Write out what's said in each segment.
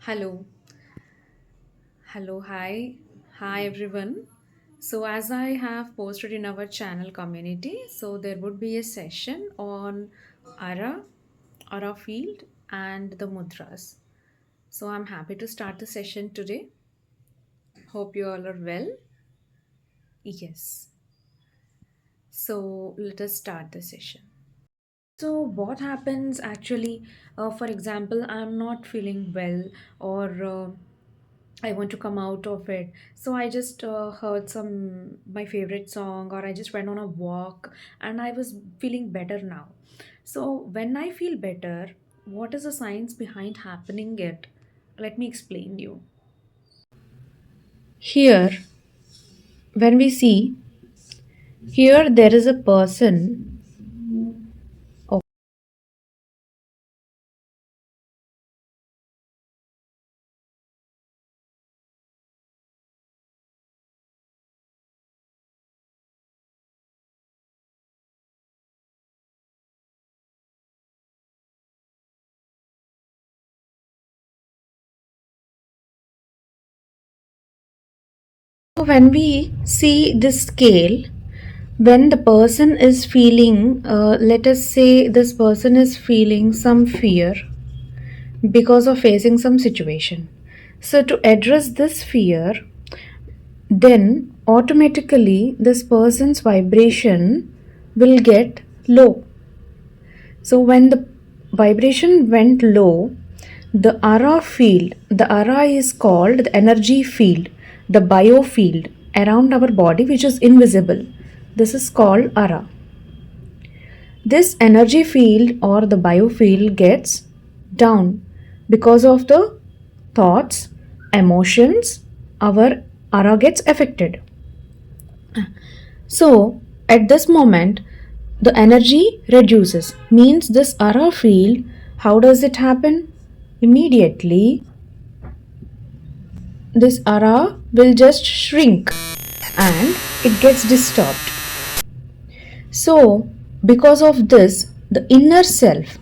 Hello, hi everyone. So, as I have posted in our channel community, so there would be a session on Ara, Ara field, and the mudras. So, I'm happy to start the session today. Hope you all are well. Yes. So, let us start the session. So, what happens actually, for example, I'm not feeling well or I want to come out of it. So I just heard my favorite song, or I just went on a walk and I was feeling better now. So when I feel better, what is the science behind happening it? Let me explain you. Here, when we see, here there is a person. So when we see this scale, when the person is feeling, let us say this person is feeling some fear because of facing some situation. So, to address this fear, then automatically this person's vibration will get low. So, when the vibration went low, the aura field, the aura is called the energy field, the biofield around our body, which is invisible. This is called aura. This energy field or the biofield gets down because of the thoughts, emotions, our aura gets affected. So, at this moment, the energy reduces. Means this aura field, how does it happen? Immediately, this aura will just shrink and it gets disturbed. So, because of this, the inner self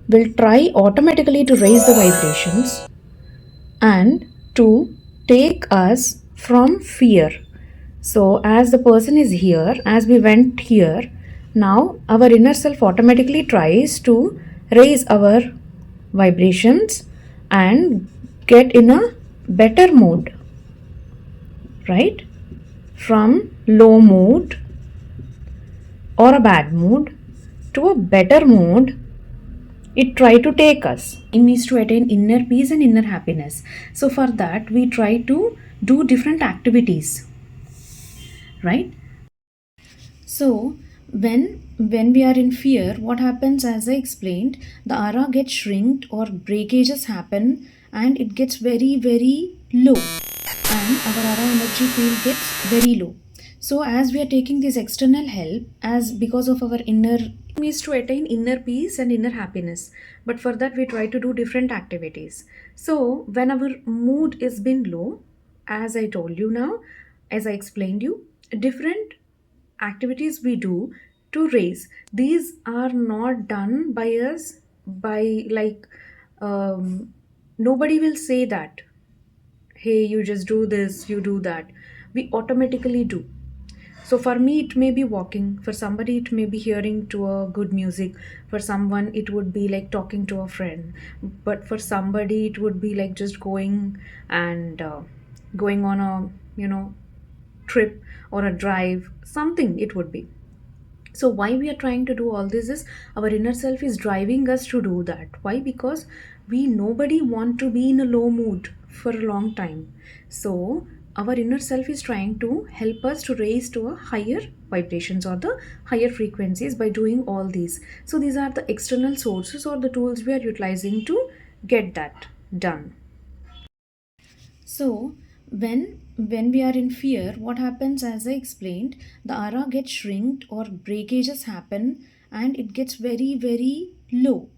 will try automatically to raise the vibrations and to take us from fear. So, as the person is here, as we went here, now our inner self automatically tries to raise our vibrations and get in a better mood, right? From low mood or a bad mood to a better mood, it try to take us. It means to attain inner peace and inner happiness. So for that we try to do different activities, right? So when we are in fear, what happens, as I explained, the aura gets shrinked or breakages happen and it gets very very low, and our aura energy field gets very low. So as we are taking this external help, as because of our inner is to attain inner peace and inner happiness, but for that we try to do different activities. So when our mood is been low, as I told you now, as I explained you, different activities we do to raise, these are not done by us, by like nobody will say that, hey, you just do this, you do that. We automatically do. So for me it may be walking, for somebody it may be hearing to a good music, for someone it would be like talking to a friend, but for somebody it would be like just going and going on a trip or a drive, something it would be. So why we are trying to do all this is our inner self is driving us to do that. Why? Because we nobody want to be in a low mood for a long time. So our inner self is trying to help us to raise to a higher vibrations or the higher frequencies by doing all these. So these are the external sources or the tools we are utilizing to get that done. So when we are in fear, what happens, as I explained, the aura gets shrinked or breakages happen and it gets very very low,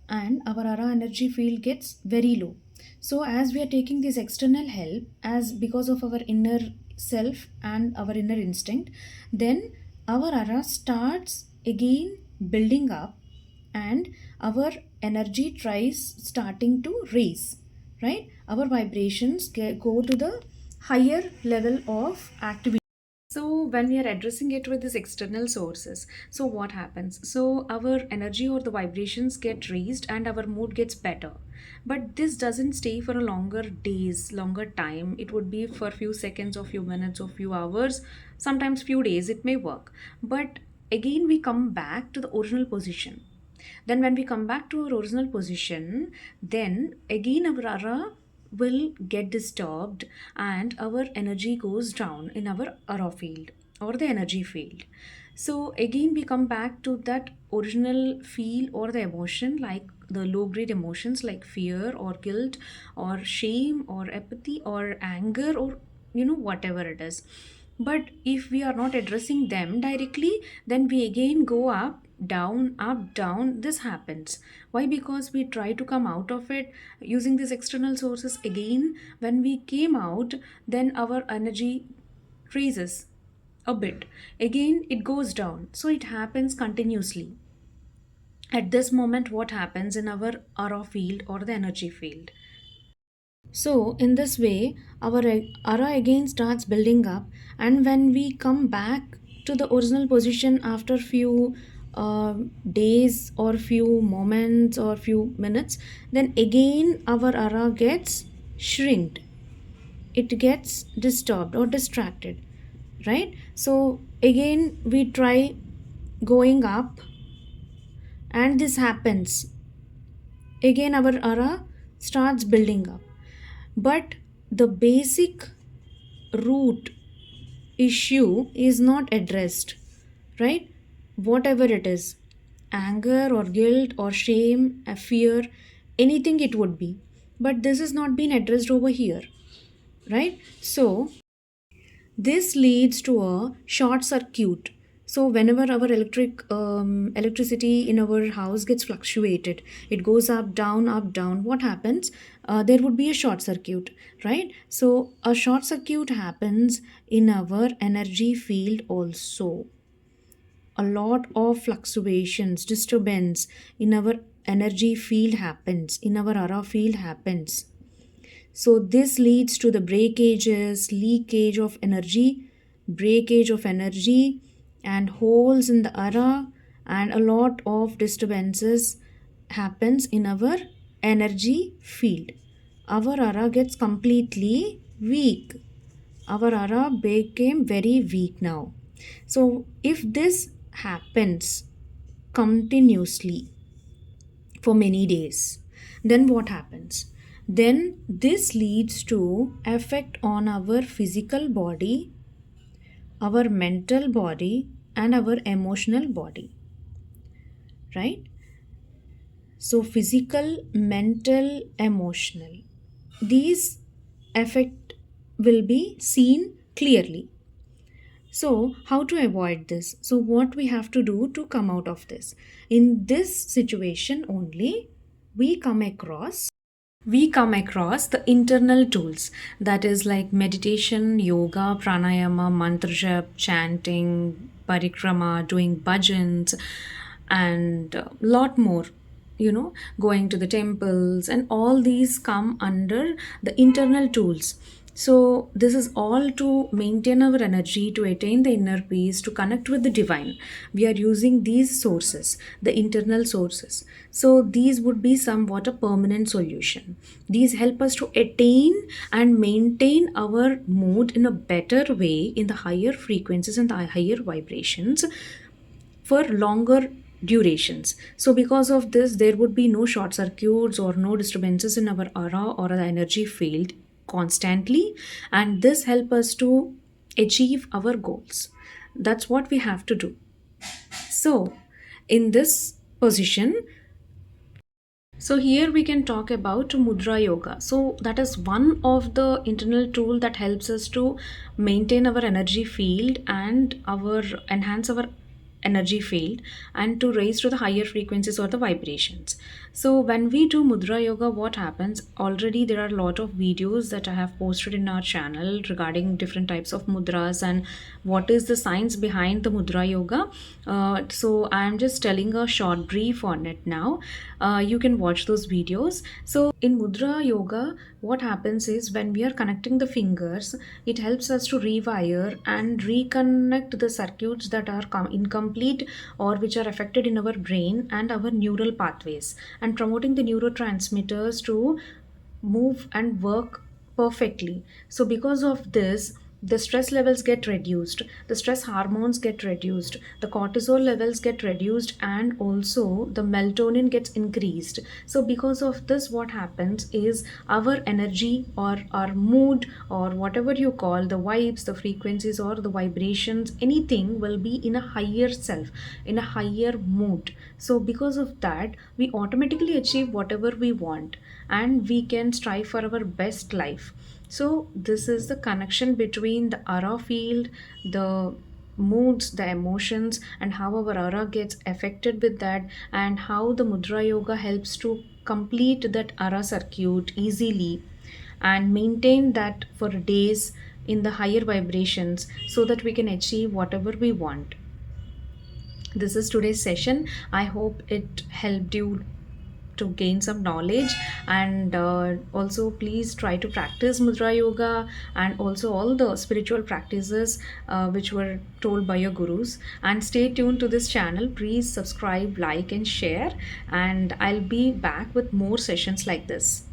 and our aura energy field gets very low. So as we are taking this external help, as because of our inner self and our inner instinct, then our aura starts again building up and our energy tries starting to raise, right? Our vibrations go to the higher level of activity. So when we are addressing it with these external sources, so what happens? So our energy or the vibrations get raised and our mood gets better. But this doesn't stay for a longer days, longer time. It would be for few seconds or few minutes or few hours, sometimes few days it may work. But again we come back to the original position. Then when we come back to our original position, then again our aura will get disturbed and our energy goes down in our aura field or the energy field. So again we come back to that original feel or the emotion, like the low grade emotions like fear or guilt or shame or apathy or anger or whatever it is. But if we are not addressing them directly, then we again go up down. This happens. Why? Because we try to come out of it using these external sources. Again, when we came out, then our energy raises a bit, again it goes down. So it happens continuously. At this moment, what happens in our aura field or the energy field? So, in this way, our aura again starts building up, and when we come back to the original position after few days or few moments or few minutes, then again our aura gets shrinked. It gets disturbed or distracted, right? So, again we try going up, and this happens. Again, our aura starts building up. But the basic root issue is not addressed, right? Whatever it is, anger or guilt or shame, a fear, anything it would be. But this has not been addressed over here, right? So, this leads to a short circuit. So whenever our electricity in our house gets fluctuated, it goes up, down, up, down. What happens? There would be a short circuit, right? So a short circuit happens in our energy field also. A lot of fluctuations, disturbance in our energy field happens, in our aura field happens. So this leads to the breakages, leakage of energy, breakage of energy, and holes in the aura, and a lot of disturbances happens in our energy field. Our aura gets completely weak. Our aura became very weak now. So if this happens continuously for many days, then what happens? Then this leads to effect on our physical body, our mental body, and our emotional body, right? So physical, mental, emotional, these effect will be seen clearly. So how to avoid this? So what we have to do to come out of this? In this situation only, we come across the internal tools, that is like meditation, yoga, pranayama, mantra jap, chanting, parikrama, doing bhajans, and a lot more, going to the temples, and all these come under the internal tools. So this is all to maintain our energy, to attain the inner peace, to connect with the divine. We are using these sources, the internal sources. So these would be somewhat a permanent solution. These help us to attain and maintain our mood in a better way, in the higher frequencies and the higher vibrations, for longer durations. So because of this, there would be no short circuits or no disturbances in our aura or the energy field constantly, and this help us to achieve our goals. That's what we have to do. So in this position, so here we can talk about mudra yoga. So that is one of the internal tool that helps us to maintain our energy field and our enhance our energy field and to raise to the higher frequencies or the vibrations. So when we do mudra yoga, what happens, already there are a lot of videos that I have posted in our channel regarding different types of mudras and what is the science behind the mudra yoga. So I am just telling a short brief on it now. You can watch those videos. So in mudra yoga, what happens is when we are connecting the fingers, it helps us to rewire and reconnect the circuits that are incomplete or which are affected in our brain and our neural pathways, and promoting the neurotransmitters to move and work perfectly. So because of this, the stress levels get reduced, the stress hormones get reduced, the cortisol levels get reduced, and also the melatonin gets increased. So because of this, what happens is our energy or our mood or whatever you call the vibes, the frequencies or the vibrations, anything will be in a higher self, in a higher mood. So because of that, we automatically achieve whatever we want and we can strive for our best life. So this is the connection between the aura field, the moods, the emotions, and how our aura gets affected with that, and how the mudra yoga helps to complete that aura circuit easily and maintain that for days in the higher vibrations so that we can achieve whatever we want. This is today's session. I hope it helped you to gain some knowledge, and also please try to practice mudra yoga and also all the spiritual practices which were told by your gurus. And stay tuned to this channel. Please subscribe, like and share, and I'll be back with more sessions like this.